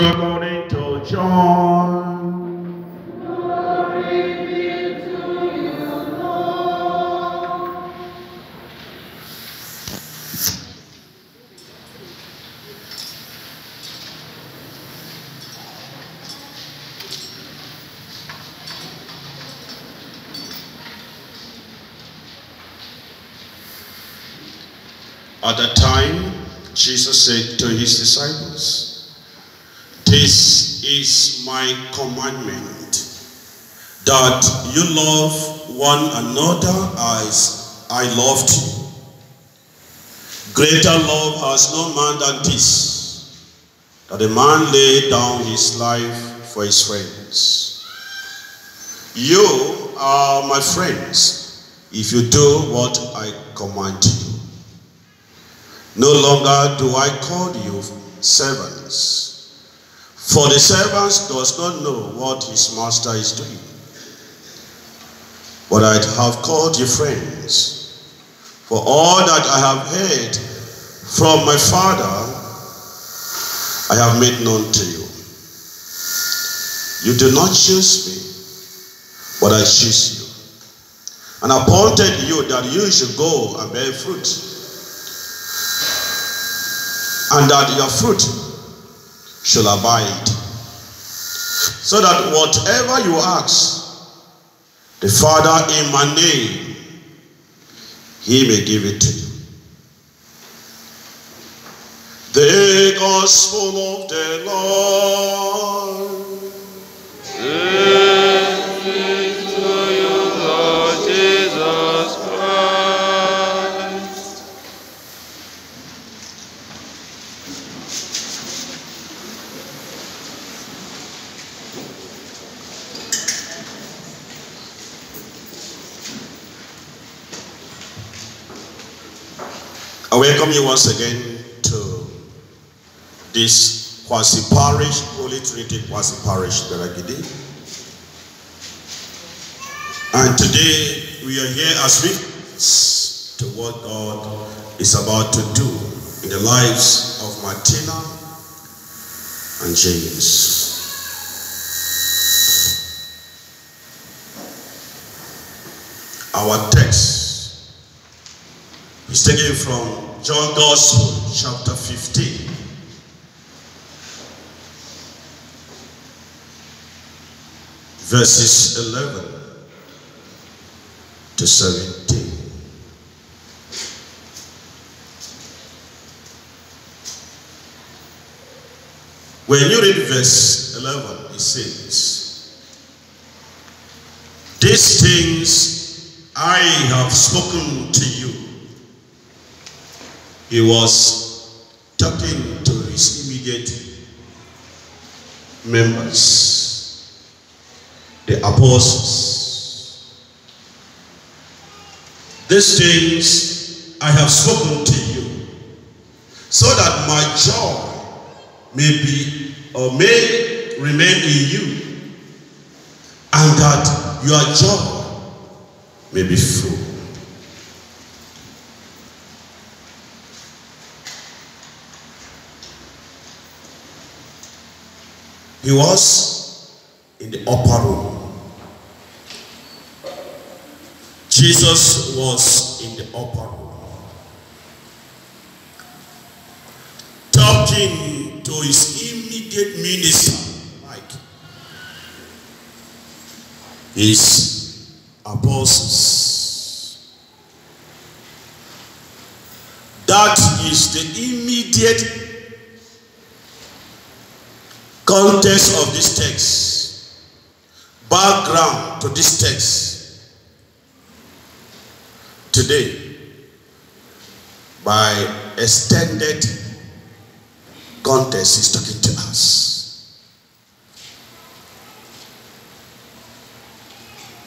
Gospel according to John. Glory be to you, Lord. At that time, Jesus said to his disciples, "This is my commandment, that you love one another as I loved you. Greater love has no man than this, that a man lay down his life for his friends. You are my friends if you do what I command you. No longer do I call you servants, for the servant does not know what his master is doing. But I have called you friends, for all that I have heard from my Father I have made known to you. You do not choose me, but I choose you, and appointed you that you should go and bear fruit, and that your fruit shall abide, so that whatever you ask the Father in my name, he may give it to you." The Gospel of the Lord. Praise be to you, Lord Jesus Christ. I welcome you once again to this quasi-parish, Holy Trinity quasi-parish, Beragidi. And today we are here as witnesses to what God is about to do in the lives of Martina and James. Our text is taken from John Gospel, chapter 15. Verses 11 to 17. When you read verse 11, it says, "These things I have spoken to you." He was talking to his immediate members, the apostles. "These things I have spoken to you, so that my joy may remain in you, and that your joy may be full." He was in the upper room. Jesus was in the upper room, talking to his immediate minister, like his apostles. That is the immediate context of this text, background to this text. Today, by extended context, is talking to us.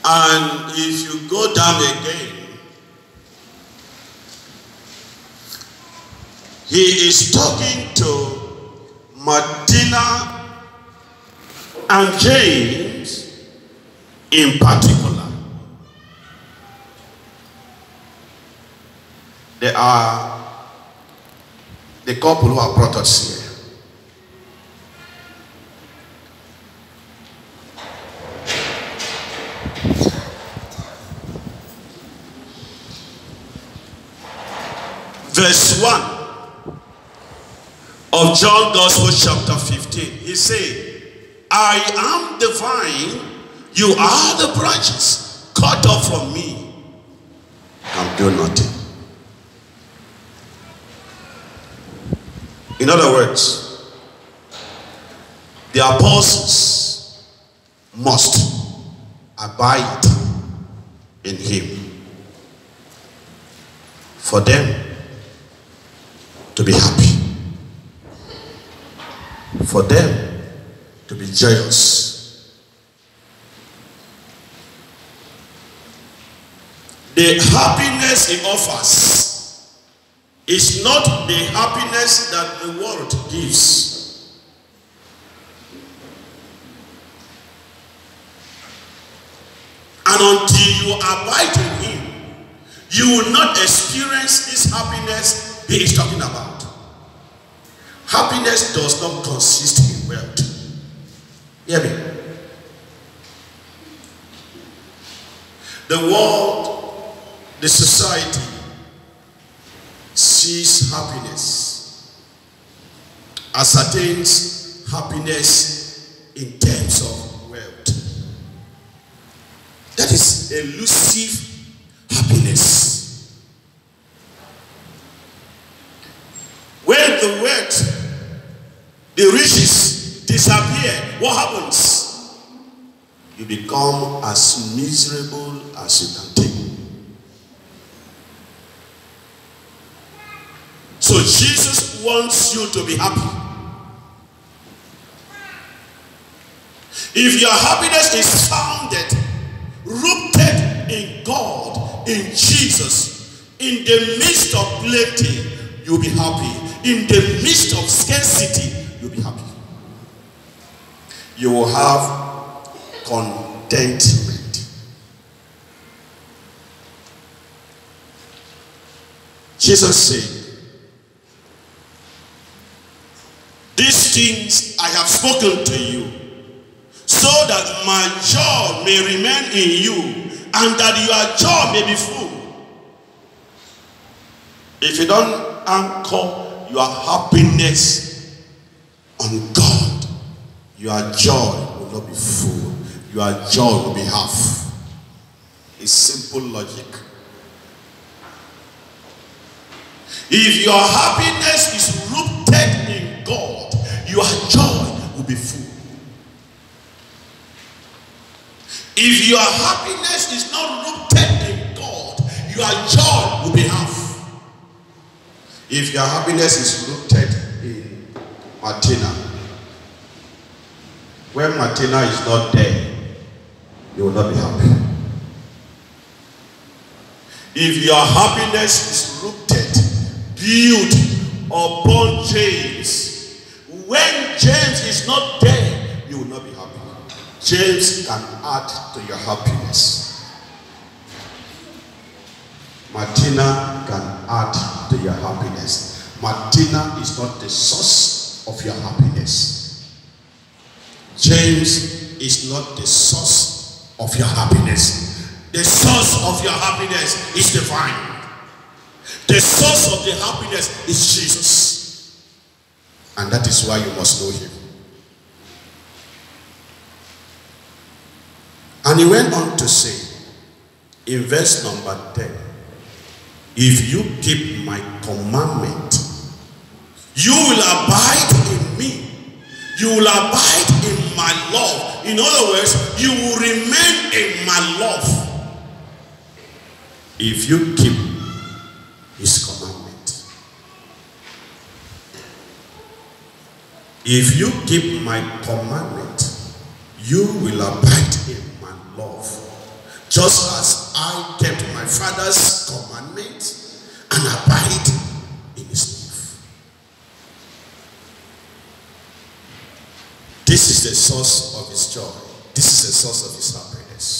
And if you go down again, he is talking to Martina and James in particular. They are the couple who have brought us here. verse 1 of John Gospel chapter 15. He said, I am the vine, you are the branches. Cut off from me, and do nothing. In other words, the apostles must abide in him for them to be happy, for them to be joyous. The happiness he offers is not the happiness that the world gives. And until you abide in him, you will not experience this happiness he is talking about. Happiness does not consist in wealth. Hear me? The world, the society sees happiness, ascertains happiness in terms of wealth. That is elusive happiness. When the wealth, the riches disappear, what happens? You become as miserable as you can take. So Jesus wants you to be happy. If your happiness is founded, rooted in God, in Jesus, in the midst of plenty, you'll be happy. In the midst of scarcity, you'll be happy. You will have contentment. Jesus said, these things I have spoken to you, so that my joy may remain in you, and that your joy may be full. If you don't anchor your happiness on God, your joy will not be full. Your joy will be half. It's simple logic. If your happiness is rooted in God, your joy will be full. If your happiness is not rooted in God, your joy will be half. If your happiness is rooted in Martina, when Martina is not there, you will not be happy. If your happiness is rooted, built upon James, when James is not there, you will not be happy. James can add to your happiness. Martina can add to your happiness. Martina is not the source of your happiness. James is not the source of your happiness. The source of your happiness is divine. The source of the happiness is Jesus. And that is why you must know him. And he went on to say, in verse number 10, if you keep my commandment, you will abide in me. You will abide in my love. In other words, you will remain in my love if you keep his commandment. If you keep my commandment, you will abide in my love, just as I kept my Father's commandment and abide in his love. This is the source of his joy. This is the source of his happiness.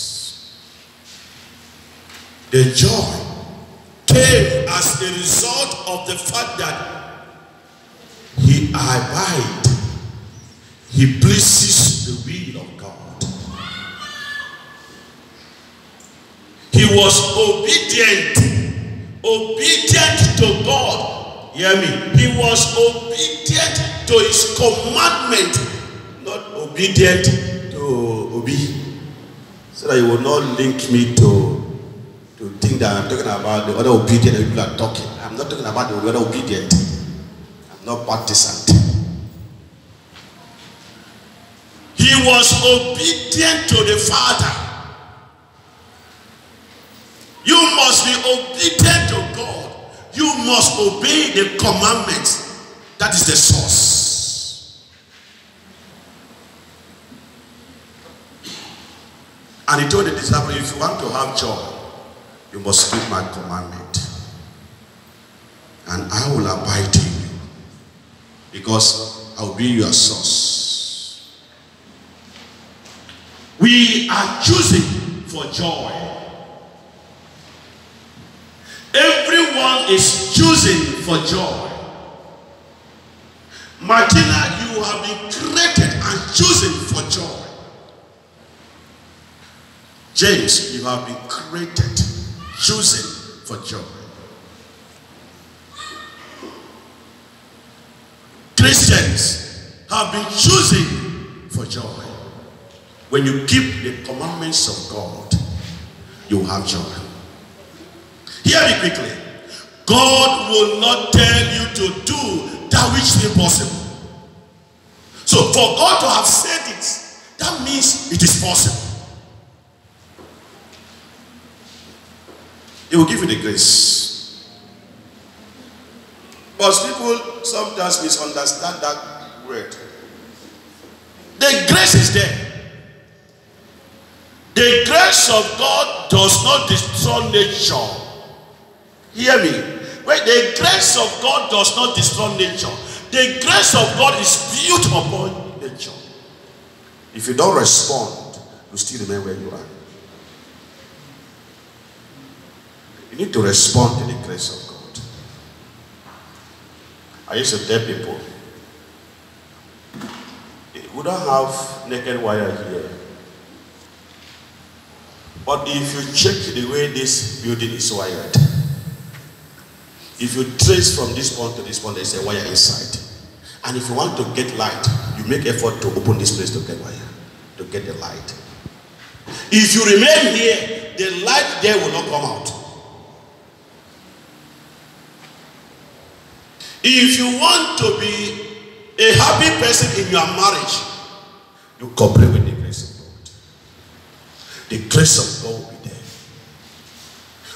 The joy came as a result of the fact that he abide. He pleases the will of God. He was obedient Obedient to God. Hear me. He was obedient to his commandment, not obedient to Obi. So that you will not link me to think that I'm talking about the other obedient that people are talking. I'm not talking about the other obedient. I'm not partisan. He was obedient to the Father. You must be obedient to God. You must obey the commandments. That is the source. And he told the disciples, if you want to have joy, you must keep my commandment. And I will abide in you. Because I will be your source. We are choosing for joy. Everyone is choosing for joy. Martina, you have been created and chosen for joy. James, you have been created, chosen for joy. Christians have been chosen for joy. When you keep the commandments of God, you will have joy. Hear me quickly. God will not tell you to do that which is impossible. So for God to have said it, that means it is possible. He will give you the grace. But people sometimes misunderstand that word. The grace is there. The grace of God does not destroy nature. Hear me. When the grace of God does not destroy nature, the grace of God is built upon nature. If you don't respond, you still remain where you are. You need to respond to the grace of God. I used to tell people, we don't have naked wire here. But if you check the way this building is wired, if you trace from this point to this point, there's a wire inside. And if you want to get light, you make effort to open this place to get wire, to get the light. If you remain here, the light there will not come out. If you want to be a happy person in your marriage, you cooperate with the grace of God. The grace of God will be there.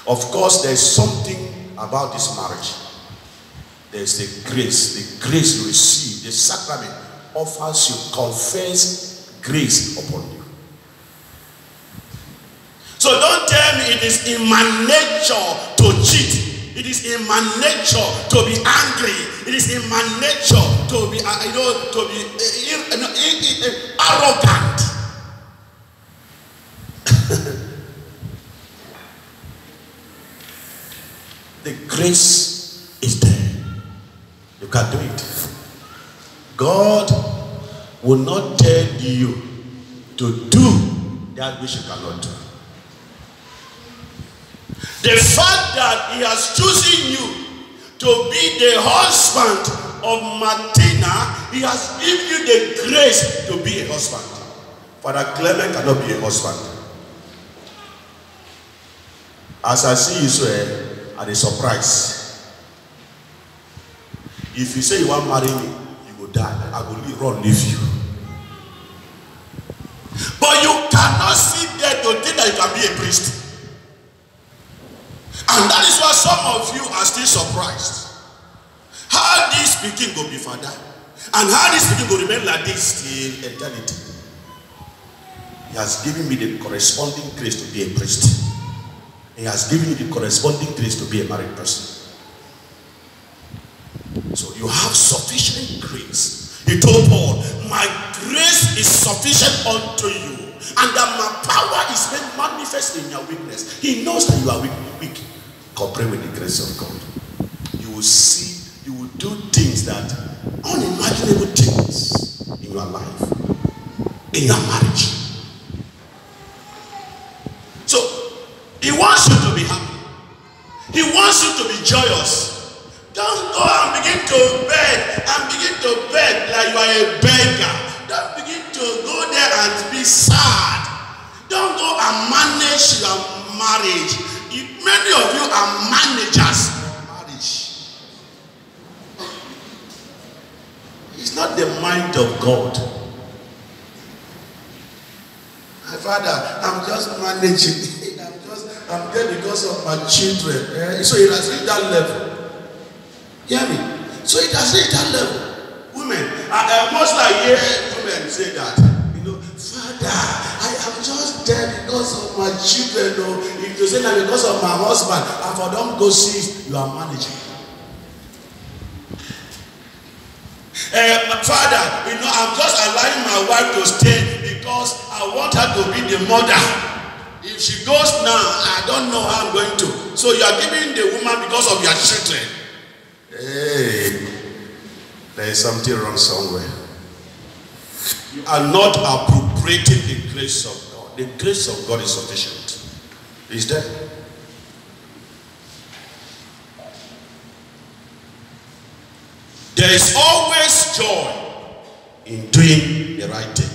Of course, there's something about this marriage. There's the grace you receive. The sacrament offers you, confess grace upon you. So don't tell me it is in my nature to cheat. It is in my nature to be angry. It is in my nature to be, arrogant. The grace is there. You can do it. God will not tell you to do that which you cannot do. The fact that he has chosen you to be the husband of Martina, he has given you the grace to be a husband. Father Clement cannot be a husband. As I see you so at a surprise. If you say you want to marry me, you will die. I will leave you. But you cannot sit there to think that you can be a priest. And that is why some of you are still surprised. How this speaking will be father, and how this speaking will remain like this till eternity. He has given me the corresponding grace to be a priest. He has given you the corresponding grace to be a married person. So you have sufficient grace. He told Paul, my grace is sufficient unto you, and that my power is made manifest in your weakness. He knows that you are weak. Cooperate with the grace of God. You will see, you will do things that, unimaginable things in your life, in your marriage. So, he wants you to be happy. He wants you to It's sad. Don't go and manage your marriage. Many of you are managers of marriage. It's not the mind of God. My father, I'm just managing. I'm there because of my children. So it has reached that level. Hear me? So it has reached that level. Women, most I hear women say that, Father, I am just there because of my children. Or if you say that because of my husband, if I don't go see, you are managing. Father, I'm just allowing my wife to stay because I want her to be the mother. If she goes now, I don't know how I'm going to. So you are giving the woman because of your children. Hey, there is something wrong somewhere. You are not appropriating the grace of God. The grace of God is sufficient. Is there? There is always joy in doing the right thing.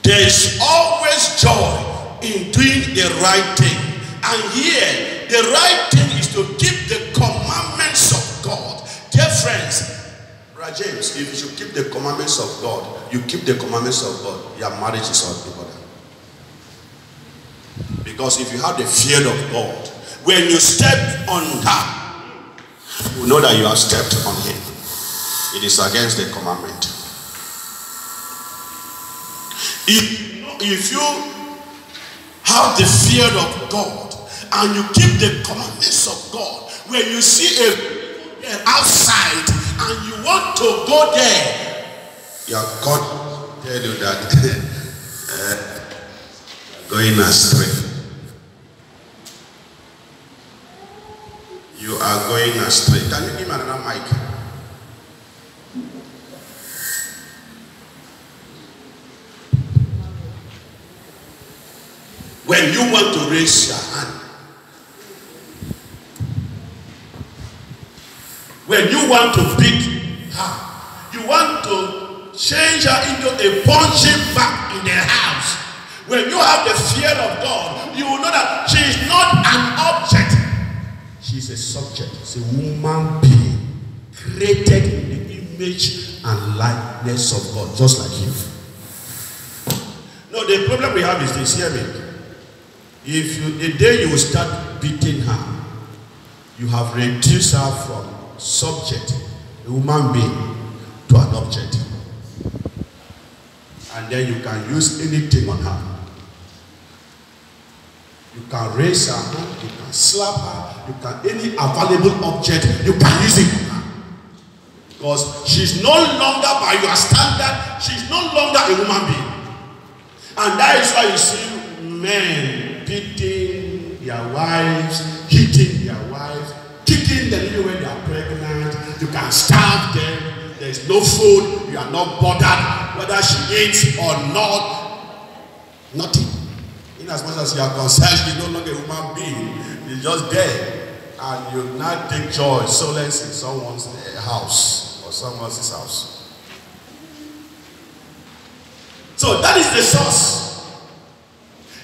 There is always joy in doing the right thing. And here, the right thing is to keep the commandments of God. Dear friends, Brother James, if you should keep the commandments of God, you keep the commandments of God, your marriage is all in order. Because if you have the fear of God, when you step on her, you know that you have stepped on him. It is against the commandment. If you have the fear of God and you keep the commandments of God, when you see a outside and you want to go there, your God tell you that going astray. You are going astray. Can you give me another mic? When you want to raise your hand, when you want to beat her, you want to change her into a punching bag in the house. When you have the fear of God, you will know that she is not an object. She is a subject. She's a woman being created in the image and likeness of God, just like you. No, the problem we have is this. Hear me. The day you start beating her, you have reduced her from subject, a human being, to an object. And then you can use anything on her. You can raise her hand, you can slap her, you can any available object, you can use it on her. Because she's no longer by your standard, she's no longer a human being. And that is why you see men beating their wives, hitting their wives, kicking them even when they are pregnant. You can starve them, there is no food, you are not bothered whether she eats or not. Nothing. In as much as you are concerned, she's no longer a human being. You're just there. And you not take joy, solace in someone's house or someone else's house. So that is the source.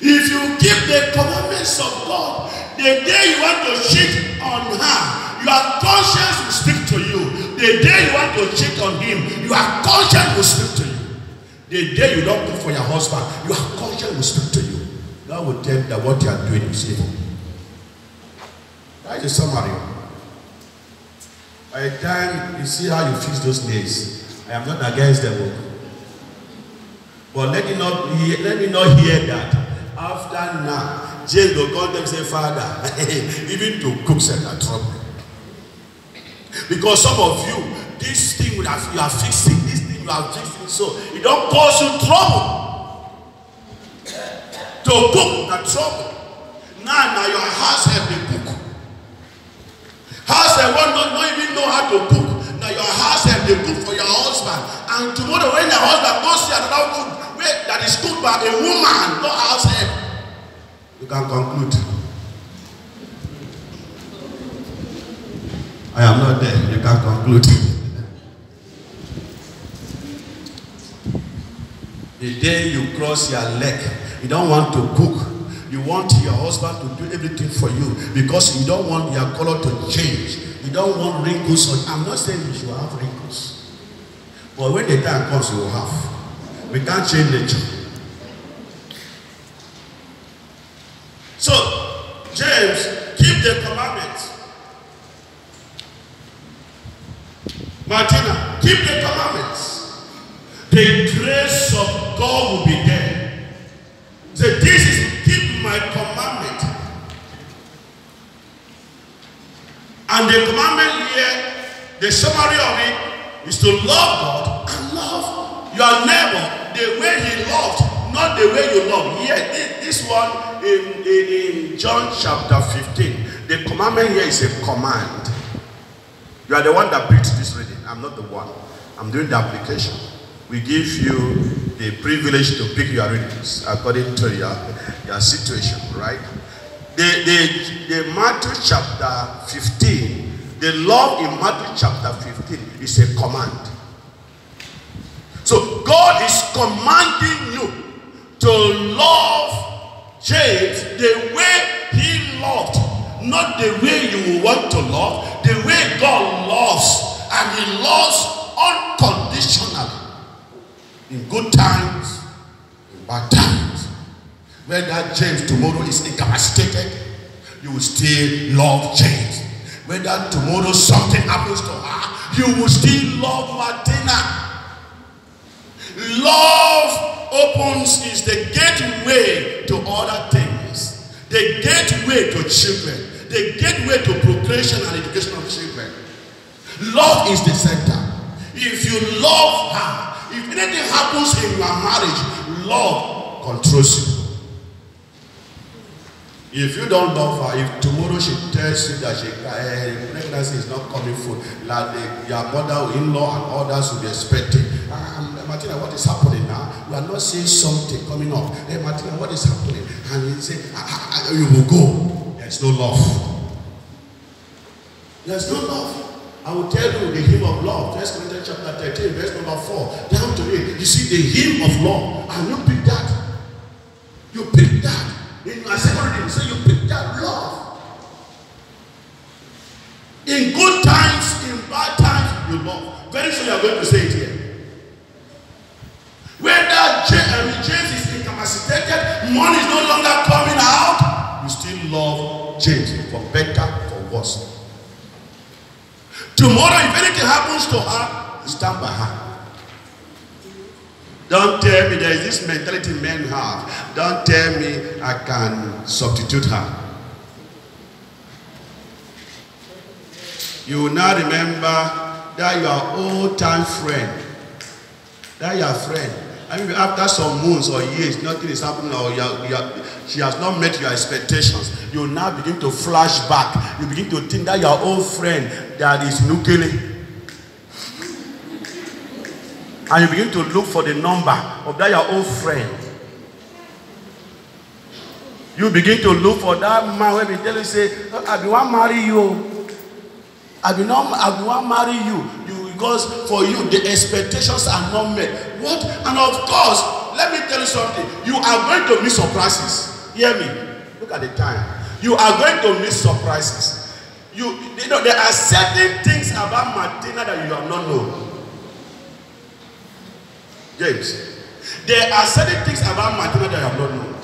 If you keep the commandments of God, the day you want to cheat on her, your conscience will speak to you. The day you want to cheat on him, your conscience will speak to you. The day you don't cook for your husband, your conscience will speak to you. God will tell you that what you are doing is evil. That is a summary. By the time you see how you fix those nails, I am not against them. But let me not hear that. After now, James will call them and say, Father, even to cook set a trouble. Because some of you, this thing you are fixing, this thing you are fixing, so it don't cause you trouble. To cook the trouble. Now your house have the cook. House have don't even know how to cook. Now your house have the cook for your husband. And tomorrow when your husband goes to another food that is cooked by a woman, no house help. You can conclude. I am not there. You can conclude. The day you cross your leg, you don't want to cook. You want your husband to do everything for you because you don't want your color to change. You don't want wrinkles on. I'm not saying you should have wrinkles. But when the time comes, you will have. We can't change nature. So, James, keep the commandments. Martina, keep the commandments. The grace of God will be there. So this is keep my commandment. And the commandment here, the summary of it, is to love God and love your neighbor the way he loved, not the way you love. Here, this one in John chapter 15, the commandment here is a command. You are the one that picked this reading. I'm not the one. I'm doing the application. We give you the privilege to pick your readings according to your situation, right? The Matthew chapter 15, the love in Matthew chapter 15 is a command. So God is commanding you to love James the way he loved, not the way you want to love, the way God loves. And he loves unconditionally. In good times, in bad times. Whether James tomorrow is incapacitated, you will still love James. Whether tomorrow something happens to her, you will still love Martina. Love is the gateway to other things. The gateway to children. The gateway to procreation and education of children. Love is the center. If you love her, if anything happens in your marriage, love controls you. If you don't love her, if tomorrow she tells you that pregnancy is not coming full, like your mother-in-law and others will be expecting, Martina, what is happening now? You are not seeing something coming up. Hey, Martina, what is happening? And you say, you will go. There's no love. There's no love. I will tell you the hymn of love. 1 Corinthians chapter 13, verse number 4. Down to it. You see the hymn of love. And you pick that. You pick that. In your second reading, so you pick that love. In good times, in bad times, you love. Very soon you are going to say it here. Whether James is incapacitated, money is no longer coming out, you still love James for better, for worse. Tomorrow, if anything happens to her, you stand by her. Don't tell me there is this mentality men have. Don't tell me I can substitute her. You will now remember that your old-time friend, that your friend, I mean, after some months or years, nothing is happening, or she has not met your expectations. You now begin to flash back. You begin to think that your old friend that is Nukele. And you begin to look for the number of that your old friend. You begin to look for that man where they tell you, say, I want to marry you. I want to marry you. Because for you, the expectations are not met. What? And of course, let me tell you something. You are going to miss surprises. Hear me. Look at the time. You are going to miss surprises. You know, there are certain things about Martina that you have not known. James. There are certain things about Martina that you have not known.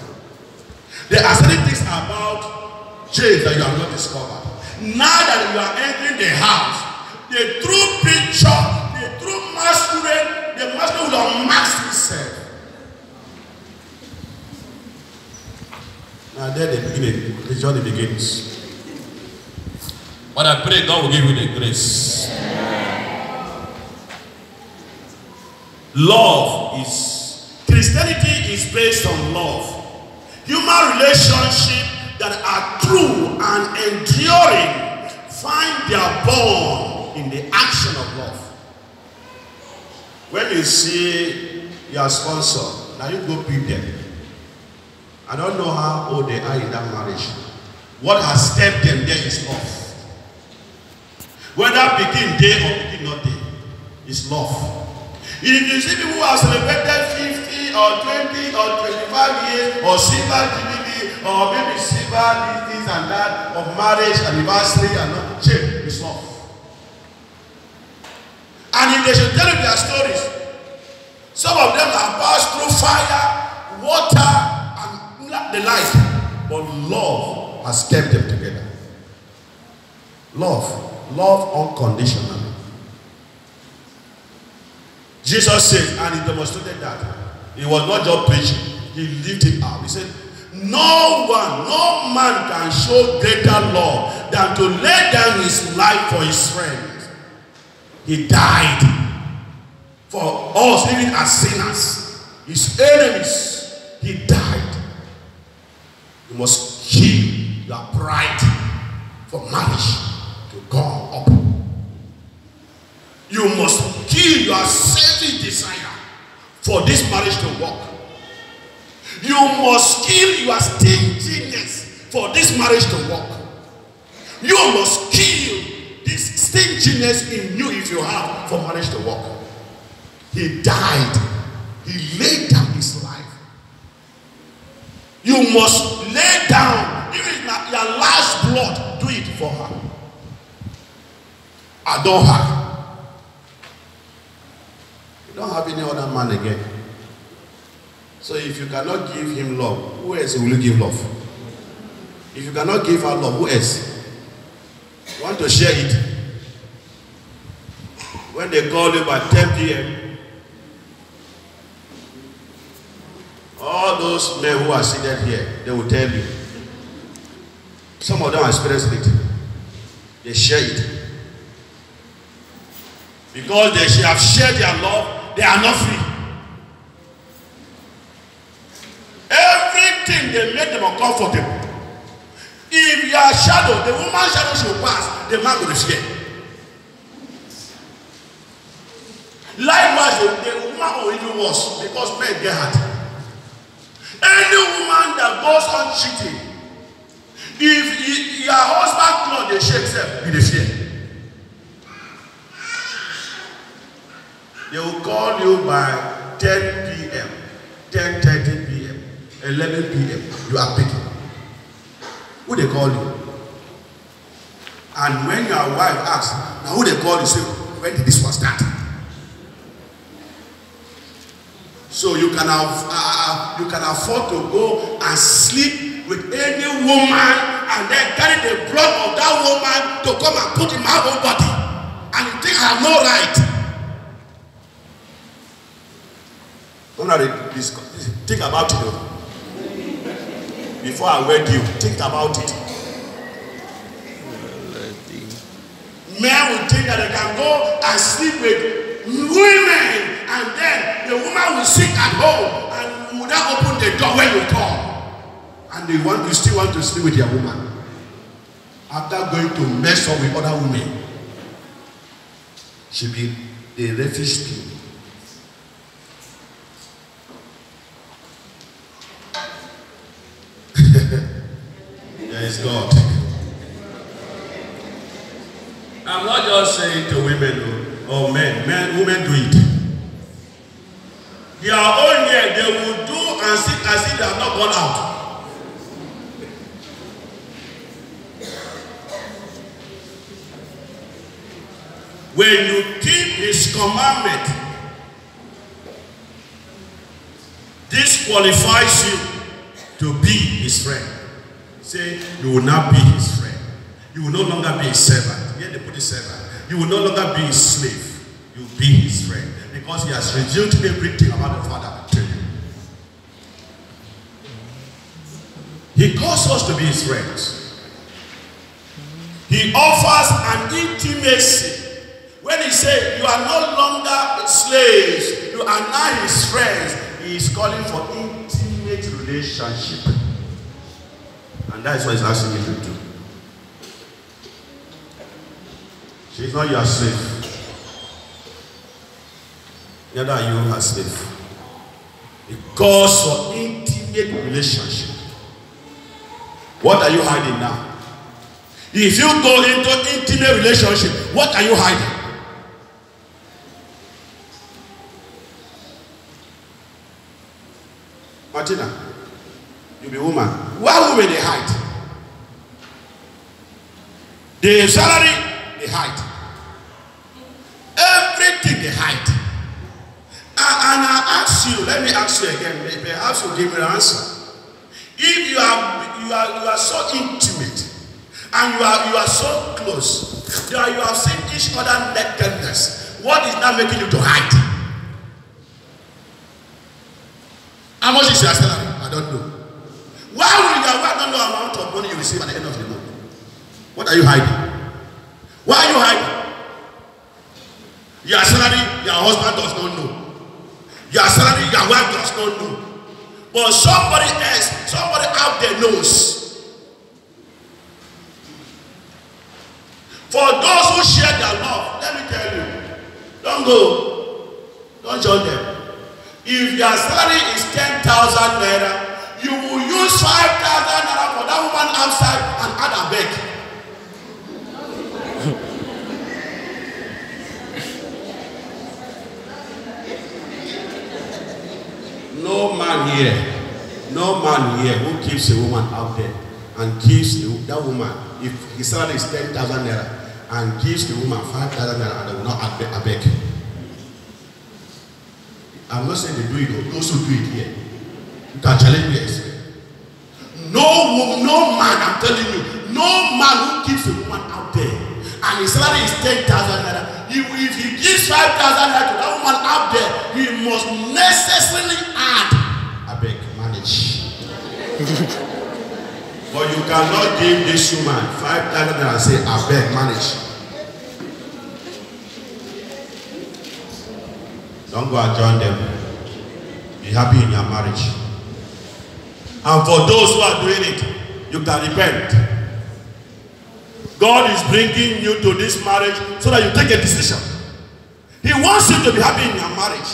There are certain things about James that you have not discovered. Now that you are entering the house, the true picture, the true masquerade, the masquerade will unmask itself. Now there the journey begins. But I pray God will give you the grace. Love is, Christianity is based on love. Human relationships that are true and enduring find their bond in the action of love. When you see your sponsor, now you go pick them. I don't know how old they are in that marriage. What has kept them there is love. Whether begin day or begin not day, is love. If you see people who have celebrated 50 or 20 or 25 years or silver jubilee or maybe silver this and that of marriage anniversary and not change is off. And if they should tell you their stories, some of them have passed through fire, water, and the like, but love has kept them together. Love unconditionally. Jesus said, and he demonstrated that. He was not just preaching, he lived it out. He said, no man can show greater love than to lay down his life for his friends. He died for us, even as sinners, his enemies. He died. You must kill your pride for marriage to go up. You must kill your selfish desire for this marriage to work. You must kill your stinginess for this marriage to work. You must kill this stinginess in you if you have for marriage to work. He died. He laid down his life. You must lay down, even your last blood, do it for her. Adore her. You don't have any other man again. So if you cannot give him love, who else will you give love? If you cannot give her love, who else? You want to share it? When they call you by 10 p.m., all those men who are seated here, they will tell you. Some of them are experienced it. They share it. Because they have shared their love, they are not free. Everything they make them uncomfortable. If you are shadow, the woman's shadow should pass, the man will fear. Likewise, the woman will even worse because men get hurt. Any woman that goes on cheating, if your husband clothes they shake self, you fear. They will call you by 10 p.m., 10:30 p.m., 11 p.m. You are picking. Who they call you? And when your wife asks, now who they call you, say, when did this one start? So you can afford to go and sleep with any woman and then carry the blood of that woman to come and put in my own body. And you think I have no right. Think about it though. Before I wed you, think about it. Men will think that they can go and sleep with women and then the woman will sit at home and will not open the door when you call. And you still want to sleep with your woman after going to mess up with other women. She'll be a refuse bin. There is God. I'm not just saying to women or men, women do it. Their own year, they will do and sit as if they have not gone out. When you keep his commandment, this qualifies you to be his friend. Say, you will not be his friend. You will no longer be his servant. Here they put his servant. You will no longer be his slave. You will be his friend. Because he has revealed everything about the Father to you. He calls us to be his friends. He offers an intimacy. When he says, you are no longer slaves, you are now his friends, he is calling for intimate relationship. And that is what he's asking you to do. She is not your slave. Neither are you her slave. It calls for intimate relationship. What are you hiding now? If you go into intimate relationship, what are you hiding? Martina, you be woman. Why women they hide? The salary, they hide. Everything they hide. And I ask you, let me ask you again, perhaps you give me an answer. If you are so intimate and you are so close, you have seen each other nakedness, what is that making you to hide? How much is your salary? I don't know. Why will your wife not know the amount of money you receive at the end of the month? What are you hiding? Why are you hiding? Your salary, your husband does not know. Your salary, your wife does not know. But somebody else, somebody out there knows. For those who share their love, let me tell you, don't go. Don't join them. If your salary is 10,000 naira, you will use 5,000 naira for that woman outside and add a beg. No man here who keeps a woman out there and gives that woman, if his salary is 10,000 naira and gives the woman 5,000 naira and they will not add a beg. I'm not saying they do it, those who do it here. You can challenge me. No man, I'm telling you, no man who keeps a woman out there and his salary is 10,000 naira, if he gives 5,000 naira to that woman out there, he must necessarily add a beg, manage. But you cannot give this woman 5,000 naira and say, I beg, manage. Don't go and join them. Be happy in your marriage. And for those who are doing it, you can repent. God is bringing you to this marriage so that you take a decision. He wants you to be happy in your marriage.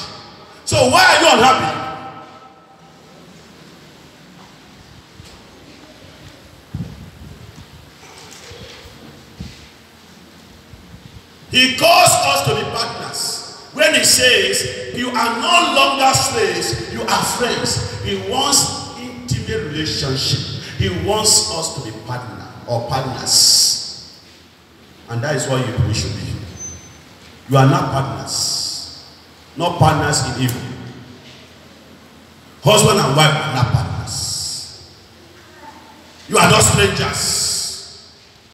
So why are you unhappy? He calls us to be partners. When he says, you are no longer slaves, you are friends. He wants intimate relationship. He wants us to be partner or partners. And that is what we should be. You are not partners. Not partners in evil. Husband and wife are not partners. You are not strangers.